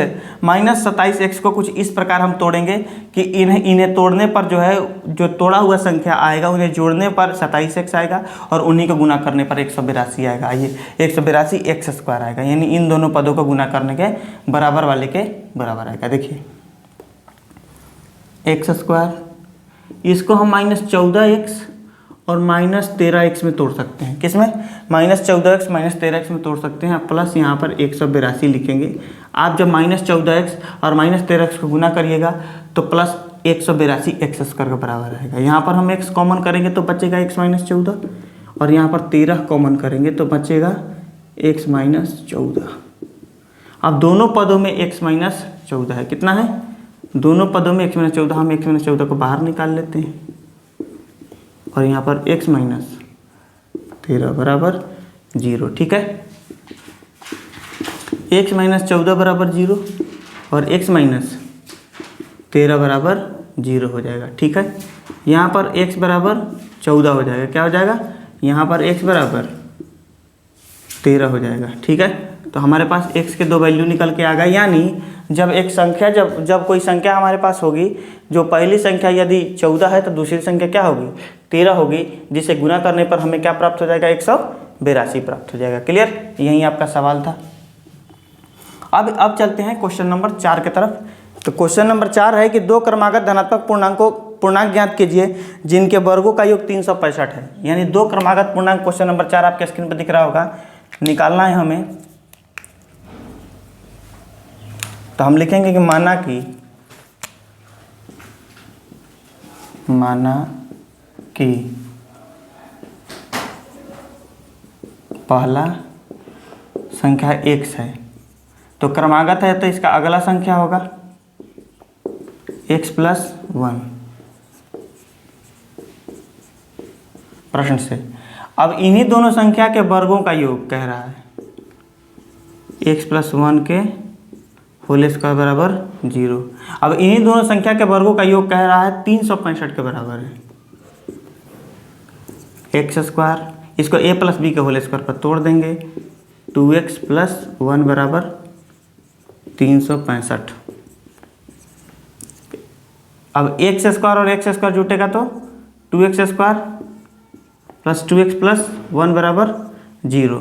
माइनस 27x को कुछ इस प्रकार हम तोड़ेंगे कि इन्हें तोड़ने पर जो है, जो तोड़ा हुआ संख्या आएगा उन्हें जोड़ने पर 27x आएगा और उन्हीं को गुना करने पर 182 आएगा। आइए 182 एक्स स्क्वायर आएगा, यानी इन दोनों पदों को गुना करने के बराबर वाले के बराबर आएगा। देखिए एक्स स्क्वायर, इसको हम माइनस 14x और माइनस 13x में तोड़ सकते हैं। किसमें, माइनस 14x माइनस 13x में तोड़ सकते हैं, प्लस यहाँ पर 182 लिखेंगे। आप जब माइनस 14x और माइनस 13x को गुना करिएगा तो प्लस 182 एक्स स्क्वायर के बराबर आएगा। यहाँ पर हम x कॉमन करेंगे तो बचेगा x माइनस 14, और यहाँ पर 13 कॉमन करेंगे तो बचेगा x माइनस 14। अब दोनों पदों में x माइनस 14 है, कितना है, दोनों पदों में x माइनस 14, हम x माइनस 14 को बाहर निकाल लेते हैं, और यहाँ पर x माइनस 13 बराबर 0। ठीक है, x माइनस 14 बराबर 0 और x माइनस 13 बराबर 0 हो जाएगा। ठीक है, यहाँ पर x बराबर 14 हो जाएगा, क्या हो जाएगा, यहाँ पर x बराबर 13 हो जाएगा। ठीक है, तो हमारे पास x के दो वैल्यू निकल के आ गए, यानी जब एक संख्या जब कोई संख्या हमारे पास होगी, जो पहली संख्या यदि 14 है तो दूसरी संख्या क्या होगी, 13 होगी, जिसे गुना करने पर हमें क्या प्राप्त हो जाएगा, 182 प्राप्त हो जाएगा। क्लियर, यही आपका सवाल था। अब चलते हैं क्वेश्चन नंबर 4 की तरफ। तो क्वेश्चन नंबर 4 है कि दो क्रमागत धनात्मक पूर्णांक ज्ञात कीजिए जिनके वर्गों का योग 365 है। यानी दो क्रमागत पूर्णांक, क्वेश्चन नंबर 4 आपके स्क्रीन पर दिख रहा होगा, निकालना है हमें। तो हम लिखेंगे कि माना कि पहला संख्या x है, तो क्रमागत है तो इसका अगला संख्या होगा x प्लस 1 प्रश्न से। अब इन्हीं दोनों संख्या के वर्गों का योग कह रहा है, x प्लस 1 के होल स्क्वायर बराबर 0। अब इन्हीं दोनों संख्या के वर्गों का योग कह रहा है 365 के बराबर है, एक्स स्क्वायर, इसको a प्लस बी के होल स्क्वायर पर तोड़ देंगे, 2x प्लस 1 बराबर 365। अब एक्स स्क्वायर और एक्स स्क्वायर जुटेगा तो 2x square plus 2x plus 1 बराबर 0।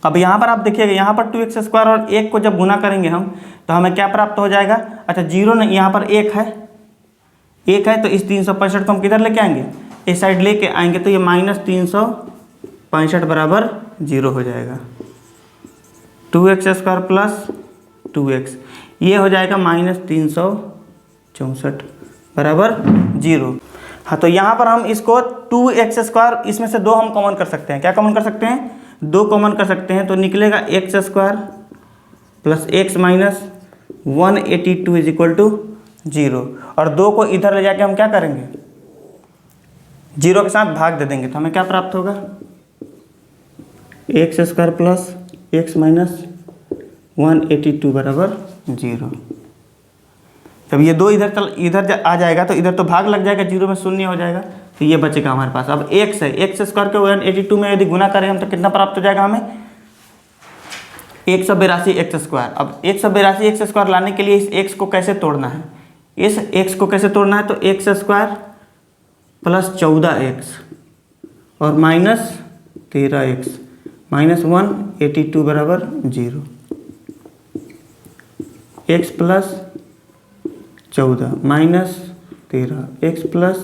अब यहाँ पर आप देखिएगा, यहाँ पर 2x स्क्वायर और 1 को जब गुना करेंगे हम तो हमें क्या प्राप्त हो जाएगा, अच्छा 0 नहीं, यहाँ पर 1 है तो इस 365 को हम किधर लेके आएंगे, इस साइड लेके आएंगे, तो ये माइनस 365 बराबर 0 हो जाएगा। 2x स्क्वायर प्लस 2x, ये हो जाएगा माइनस 364 बराबर 0। हाँ, तो यहाँ पर हम इसको 2x स्क्वायर, इसमें से 2 हम कॉमन कर सकते हैं। क्या कॉमन कर सकते हैं, 2 कॉमन कर सकते हैं, तो निकलेगा x square plus x minus 182 is equal to 0। और 2 को इधर ले जाके हम क्या करेंगे, 0 के साथ भाग दे देंगे, तो हमें क्या प्राप्त होगा, x square plus x minus 182 बराबर 0। तब ये 2 इधर आ जाएगा तो इधर तो भाग लग जाएगा, 0 में शून्य हो जाएगा, तो ये बचेगा हमारे पास। अब x है, एक्स स्क्वायर के 182 में यदि गुना करें हम तो कितना प्राप्त हो जाएगा हमें, 182 एक्स स्क्वायर। अब 182 एक्स स्क्वायर लाने के लिए इस x को कैसे तोड़ना है, इस x को कैसे तोड़ना है, तो एक्स स्क्वायर प्लस 14x और -13x -182 बराबर 0। x प्लस 14 -13 x प्लस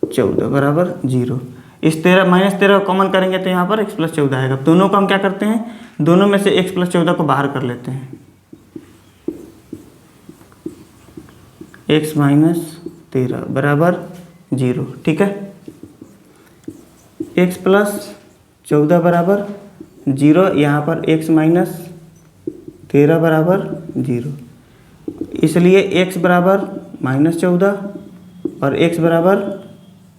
14 बराबर 0। इस -13 को कॉमन करेंगे तो यहाँ पर x प्लस 14 आएगा। दोनों को हम क्या करते हैं, दोनों में से x प्लस 14 को बाहर कर लेते हैं। x माइनस 13 बराबर 0। ठीक है, x प्लस 14 बराबर 0, यहाँ पर x माइनस 13 बराबर 0, इसलिए x बराबर -14 और x बराबर,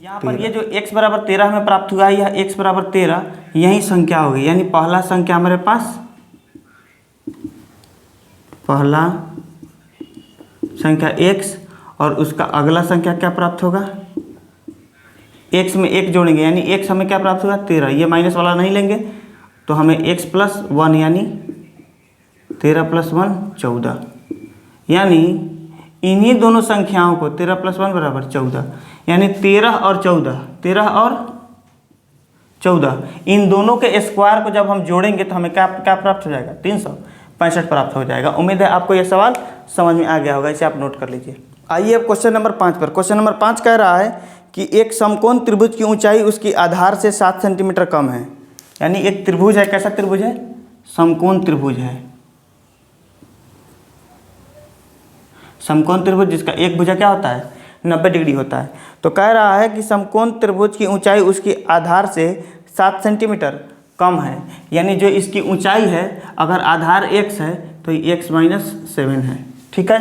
यहाँ पर ये जो x बराबर 13 हमें प्राप्त हुआ है, यह x बराबर 13 यही संख्या होगी। यानी पहला संख्या हमारे पास, पहला संख्या x और उसका अगला संख्या क्या प्राप्त होगा, x में 1 जोड़ेंगे यानी x हमें क्या प्राप्त होगा 13। ये माइनस वाला नहीं लेंगे तो हमें x प्लस 1 यानी 13 प्लस 1 14। यानी इन्हीं दोनों संख्याओं को 13 प्लस 1 बराबर 14, यानी 13 और 14 इन दोनों के स्क्वायर को जब हम जोड़ेंगे तो हमें क्या प्राप्त हो जाएगा 365 प्राप्त हो जाएगा। उम्मीद है आपको यह सवाल समझ में आ गया होगा, इसे आप नोट कर लीजिए। आइए अब क्वेश्चन नंबर 5 पर। क्वेश्चन नंबर 5 कह रहा है कि एक समकोण त्रिभुज की ऊंचाई उसकी आधार से 7 सेंटीमीटर कम है। यानी एक त्रिभुज है, कैसा त्रिभुज है, समकोण त्रिभुज है। समकोण त्रिभुज जिसका एक भुजा क्या होता है 90 डिग्री होता है। तो कह रहा है कि समकोण त्रिभुज की ऊंचाई उसकी आधार से 7 सेंटीमीटर कम है। यानी जो इसकी ऊंचाई है, अगर आधार x है तो ये x माइनस 7 है। ठीक है,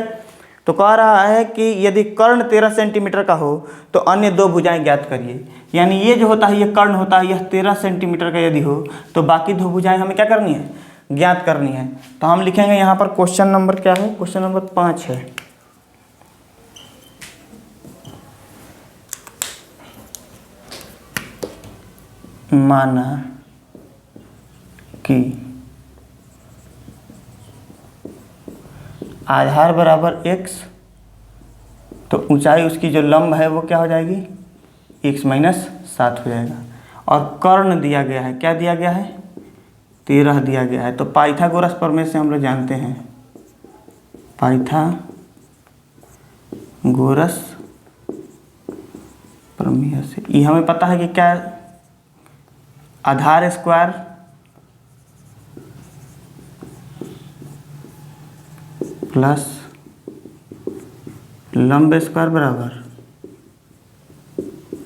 तो कह रहा है कि यदि कर्ण 13 सेंटीमीटर का हो तो अन्य दो भुजाएं ज्ञात करिए। यानी ये जो होता है, ये कर्ण होता है, यह 13 सेंटीमीटर का यदि हो तो बाकी दो भुजाएं हमें क्या करनी है, ज्ञात करनी है। तो हम लिखेंगे यहाँ पर क्वेश्चन नंबर क्या है, क्वेश्चन नंबर 5 है। माना कि आधार बराबर x, तो ऊंचाई उसकी जो लंब है वो क्या हो जाएगी x माइनस 7 हो जाएगा। और कर्ण दिया गया है, क्या दिया गया है 13 दिया गया है। तो पाइथागोरस प्रमेय से हम लोग जानते हैं, पाइथागोरस प्रमेय से ये हमें पता है कि क्या आधार स्क्वायर प्लस लंब स्क्वायर बराबर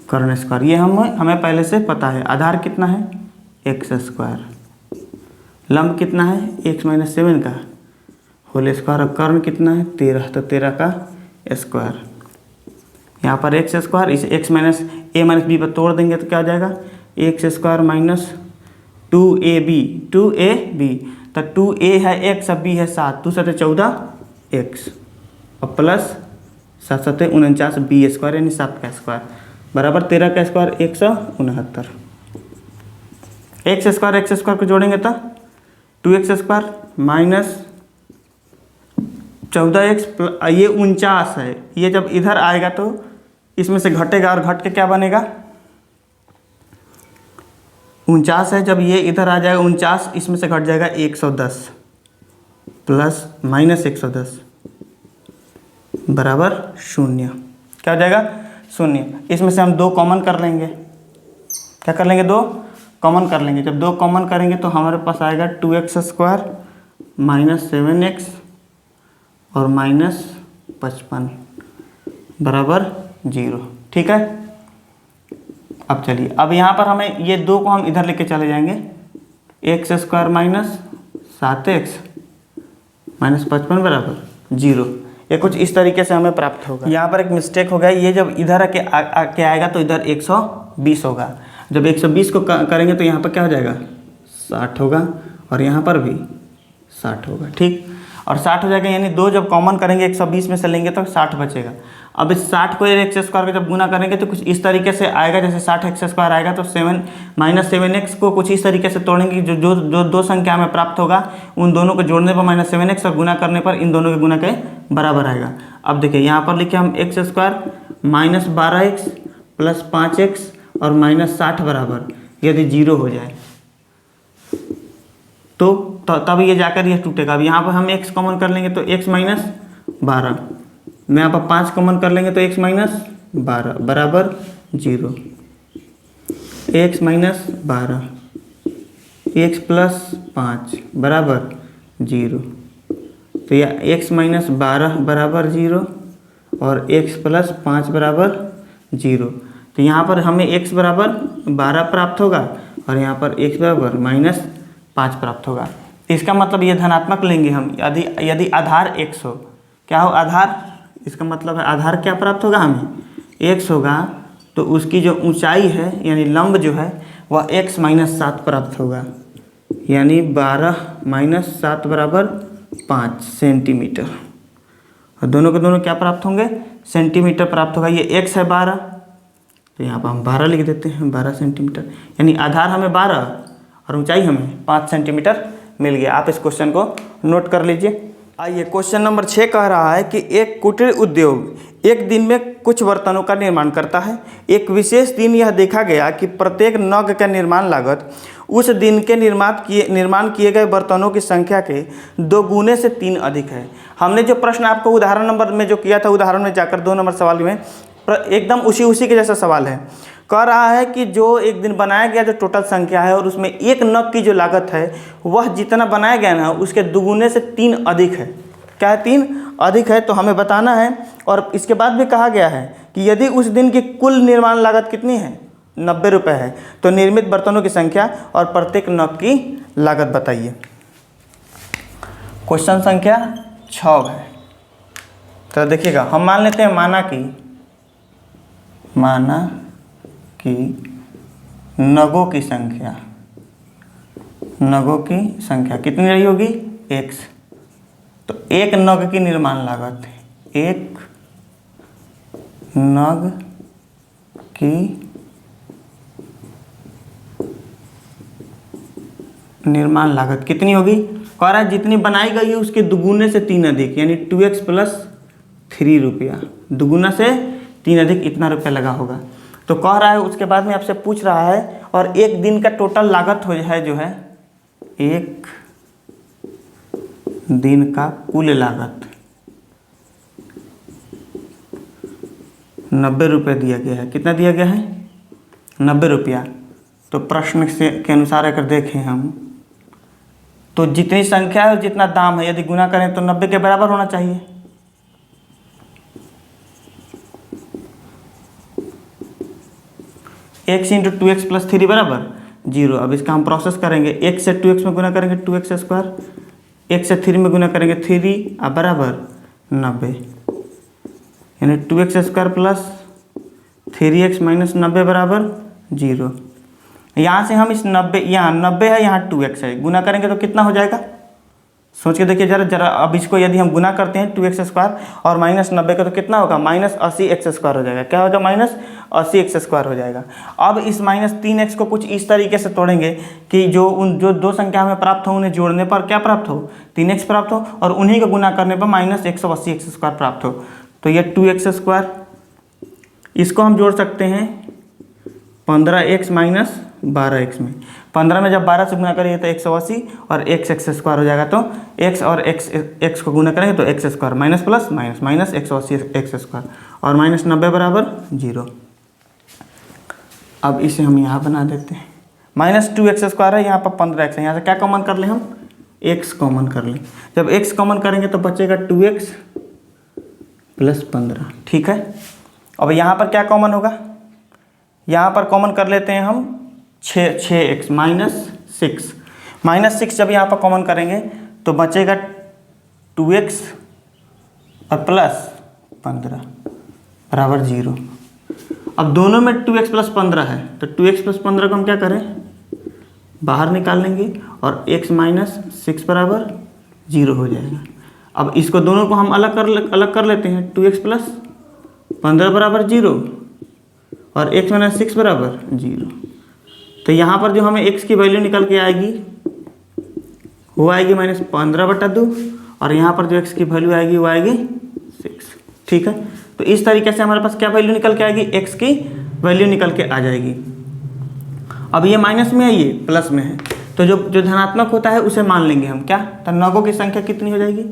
कर्ण स्क्वायर। ये हमें पहले से पता है। आधार कितना है एक्स स्क्वायर, लंब कितना है x माइनस 7 का होल स्क्वायर, और कर्ण कितना है 13, तो 13 का स्क्वायर। यहाँ पर एक्स स्क्वायर, इसे x minus a minus b पर तोड़ देंगे तो क्या हो जाएगा एक्स स्क्वायर माइनस 2ab, तो 2a है x और b है 7, 2 7 14x और प्लस 7 7 49 b स्क्वायर यानी 7 का स्क्वायर बराबर 13 का स्क्वायर 169। एक्स स्क्वायर को जोड़ेंगे तो 2x स्क्वायर माइनस 14x, ये 49 है। ये जब इधर आएगा तो इसमें से घटेगा और घट के क्या बनेगा 49 है। जब ये इधर आ जाएगा 49, इसमें से घट जाएगा 110 प्लस माइनस 110 बराबर 0। क्या हो जाएगा 0। इसमें से हम 2 कॉमन कर लेंगे। क्या कर लेंगे 2 कॉमन कर लेंगे। जब 2 कॉमन करेंगे तो हमारे पास आएगा 2x स्क्वायर माइनस 7x और माइनस 55 बराबर 0। ठीक है, अब चलिए, अब यहाँ पर हमें ये 2 को हम इधर लेके चले जाएंगे, x square minus 7x minus 55 बराबर 0। ये कुछ इस तरीके से हमें प्राप्त होगा। यहाँ पर एक मिस्टेक हो गया, ये जब इधर आके आएगा तो इधर 120 होगा। जब 120 को करेंगे तो यहाँ पर क्या हो जाएगा 60 होगा और यहाँ पर भी 60 होगा। ठीक, और 60 हो जाएगा, यानी 2 जब कॉमन करेंगे 120 में से लेंगे तो 60 बचेगा। अब इस 60 को एक्स स्क्वायर को जब गुना करेंगे तो कुछ इस तरीके से आएगा, जैसे 60 एक्स स्क्वायर आएगा तो 7 माइनस 7x को कुछ इस तरीके से तोड़ेंगे, जो 2 संख्या में प्राप्त होगा उन दोनों को जोड़ने पर माइनस 7x और गुना करने पर इन दोनों के गुना के बराबर आएगा। अब देखिए यहाँ पर लिखे हम x square minus 12x plus 5x और -60 बराबर यदि 0 हो जाए तो तब ये जाकर ये टूटेगा। अब यहाँ पर हम x कॉमन कर लेंगे तो x माइनस 12, मैं यहाँ पर 5 कॉमन कर लेंगे तो x माइनस 12 बराबर 0, x माइनस 12 x प्लस 5 बराबर 0। तो यह x माइनस 12 बराबर 0 और x प्लस 5 बराबर 0। तो यहाँ पर हमें x बराबर 12 प्राप्त होगा और यहाँ पर x बराबर -5 प्राप्त होगा। इसका मतलब ये धनात्मक लेंगे हम यदि आधार x हो। क्या हो आधार, इसका मतलब है आधार क्या प्राप्त होगा हमें x होगा, तो उसकी जो ऊंचाई है यानी लंब जो है वह x माइनस 7 प्राप्त होगा, यानी 12 माइनस 7 बराबर 5 सेंटीमीटर। और दोनों के दोनों क्या प्राप्त होंगे, सेंटीमीटर प्राप्त होगा। ये x है 12, तो यहाँ पर हम 12 लिख देते हैं, 12 सेंटीमीटर, यानी आधार हमें 12 और ऊंचाई हमें 5 सेंटीमीटर मिल गया। आप इस क्वेश्चन को नोट कर लीजिए। आइए क्वेश्चन नंबर 6 कह रहा है कि एक कुटीर उद्योग एक दिन में कुछ बर्तनों का निर्माण करता है। एक विशेष दिन यह देखा गया कि प्रत्येक नग का निर्माण लागत उस दिन के निर्माण किए गए बर्तनों की संख्या के 2 गुने से 3 अधिक है। हमने जो प्रश्न आपको उदाहरण नंबर में जो किया था, उदाहरण में जाकर 2 नंबर सवाल में एकदम उसी के जैसा सवाल है। कह रहा है कि जो एक दिन बनाया गया जो टोटल संख्या है और उसमें एक नग की जो लागत है वह जितना बनाया गया ना उसके दुगुने से 3 अधिक है। क्या है, 3 अधिक है, तो हमें बताना है। और इसके बाद भी कहा गया है कि यदि उस दिन की कुल निर्माण लागत कितनी है, 90 रुपये है, तो निर्मित बर्तनों की संख्या और प्रत्येक नग की लागत बताइए। क्वेश्चन संख्या 6 है। तो देखिएगा, हम मान लेते हैं माना कि नगों की संख्या कितनी रही होगी, x। तो एक नग की निर्माण लागत, एक नग की निर्माण लागत कितनी होगी, कह रहा है जितनी बनाई गई है उसके दुगुने से 3 अधिक, यानी 2x प्लस 3 रुपया, दुगुना से 3 अधिक इतना रुपया लगा होगा। तो कह रहा है उसके बाद में आपसे पूछ रहा है और एक दिन का टोटल लागत जो है एक दिन का कुल लागत 90 रुपये दिया गया है। कितना दिया गया है, 90 रुपया। तो प्रश्न के अनुसार अगर देखें हम तो जितनी संख्या है और जितना दाम है यदि गुना करें तो 90 के बराबर होना चाहिए। x इंटू 2x प्लस 3 बराबर 0। अब इसका हम प्रोसेस करेंगे, x से 2x में गुना करेंगे 2x स्क्वायर, x से 3 में गुना करेंगे 3 अब बराबर 90, यानी 2x square plus 3x minus 90 बराबर 0। यहाँ से हम इस 90, यहाँ 90 है, यहाँ 2x है, गुना करेंगे तो कितना हो जाएगा, सोच के देखिए जरा। अब इसको यदि हम गुना करते हैं 2x स्क्वायर और माइनस 90 का तो कितना होगा, -80x स्क्वायर हो जाएगा। क्या होगा, -80x स्क्वायर हो जाएगा। अब इस -3x को कुछ इस तरीके से तोड़ेंगे कि जो 2 संख्या हमें प्राप्त हो उन्हें जोड़ने पर क्या प्राप्त हो, 3x प्राप्त हो, और उन्हीं को गुना करने पर -180x स्क्वायर प्राप्त हो। तो ये 2x स्क्वायर, इसको हम जोड़ सकते हैं 15x माइनस 12x में। 15 में जब 12 से गुना करेंगे तो 180 और x स्क्वायर हो जाएगा। तो x और x को गुना करेंगे तो x square minus plus minus 180 x square और -90 बराबर 0। अब इसे हम यहाँ बना देते हैं, -2x स्क्वायर है, यहाँ पर 15x है, यहाँ से क्या कॉमन कर लें हम, x कॉमन कर लें। जब x कॉमन करेंगे तो बचेगा 2x प्लस 15, ठीक है। अब यहाँ पर क्या कॉमन होगा, यहाँ पर कॉमन कर लेते हैं हम 6x -6 जब यहाँ पर कॉमन करेंगे तो बचेगा 2x और प्लस 15 बराबर 0। अब दोनों में 2x प्लस 15 है तो 2x प्लस 15 को हम क्या करें, बाहर निकाल लेंगे और x माइनस 6 बराबर 0 हो जाएगा। अब इसको दोनों को हम अलग कर लेते हैं, 2x प्लस 15 बराबर 0 और x माइनस 6 बराबर 0। तो यहाँ पर जो हमें x की वैल्यू निकल के आएगी वो आएगी -15/2 और यहाँ पर जो x की वैल्यू आएगी वो आएगी 6, ठीक है। तो इस तरीके से हमारे पास क्या वैल्यू निकल के आएगी, x की वैल्यू निकल के आ जाएगी। अब ये माइनस में है, ये प्लस में है, तो जो जो धनात्मक होता है उसे मान लेंगे हम क्या, तो नगों की संख्या कितनी हो जाएगी,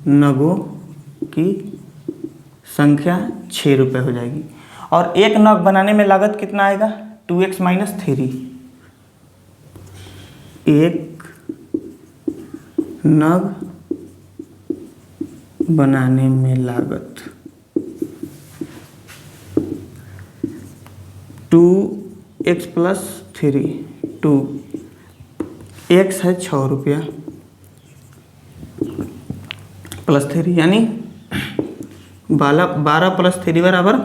नगों की संख्या 6 रुपये हो जाएगी। और एक नग बनाने में लागत कितना आएगा, 2x माइनस 3। एक नग बनाने में लागत 2x प्लस 3, 2x है 6 रुपया प्लस 3 यानी 12 प्लस 3 बराबर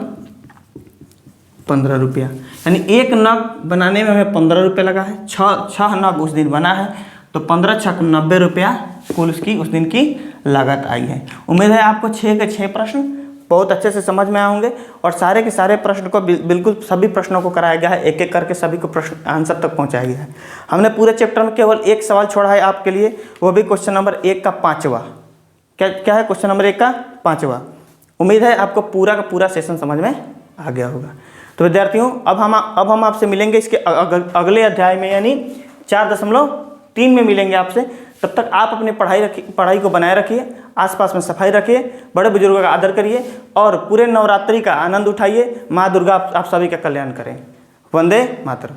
15 रुपया। यानी एक नग बनाने में हमें 15 रुपये लगा है, छः नग उस दिन बना है, तो 15 छक 90 रुपया कुल उसकी उस दिन की लागत आई है। उम्मीद है आपको 6 के 6 प्रश्न बहुत अच्छे से समझ में आएंगे और सारे के सारे प्रश्न को बिल्कुल सभी प्रश्नों को कराया गया है, एक एक करके सभी को प्रश्न आंसर तक पहुंचाया गया है। हमने पूरे चैप्टर में केवल एक सवाल छोड़ा है आपके लिए, वो भी क्वेश्चन नंबर 1 का 5वां। क्या है क्वेश्चन नंबर 1 का 5वां। उम्मीद है आपको पूरा का पूरा सेशन समझ में आ गया होगा। तो विद्यार्थियों अब हम आपसे मिलेंगे इसके अगले अध्याय में, यानी 4.3 में मिलेंगे आपसे। तब तक आप अपनी पढ़ाई को बनाए रखिए, आसपास में सफाई रखिए, बड़े बुजुर्गों का आदर करिए और पूरे नवरात्रि का आनंद उठाइए। माँ दुर्गा आप सभी का कल्याण करें। वंदे मातरम।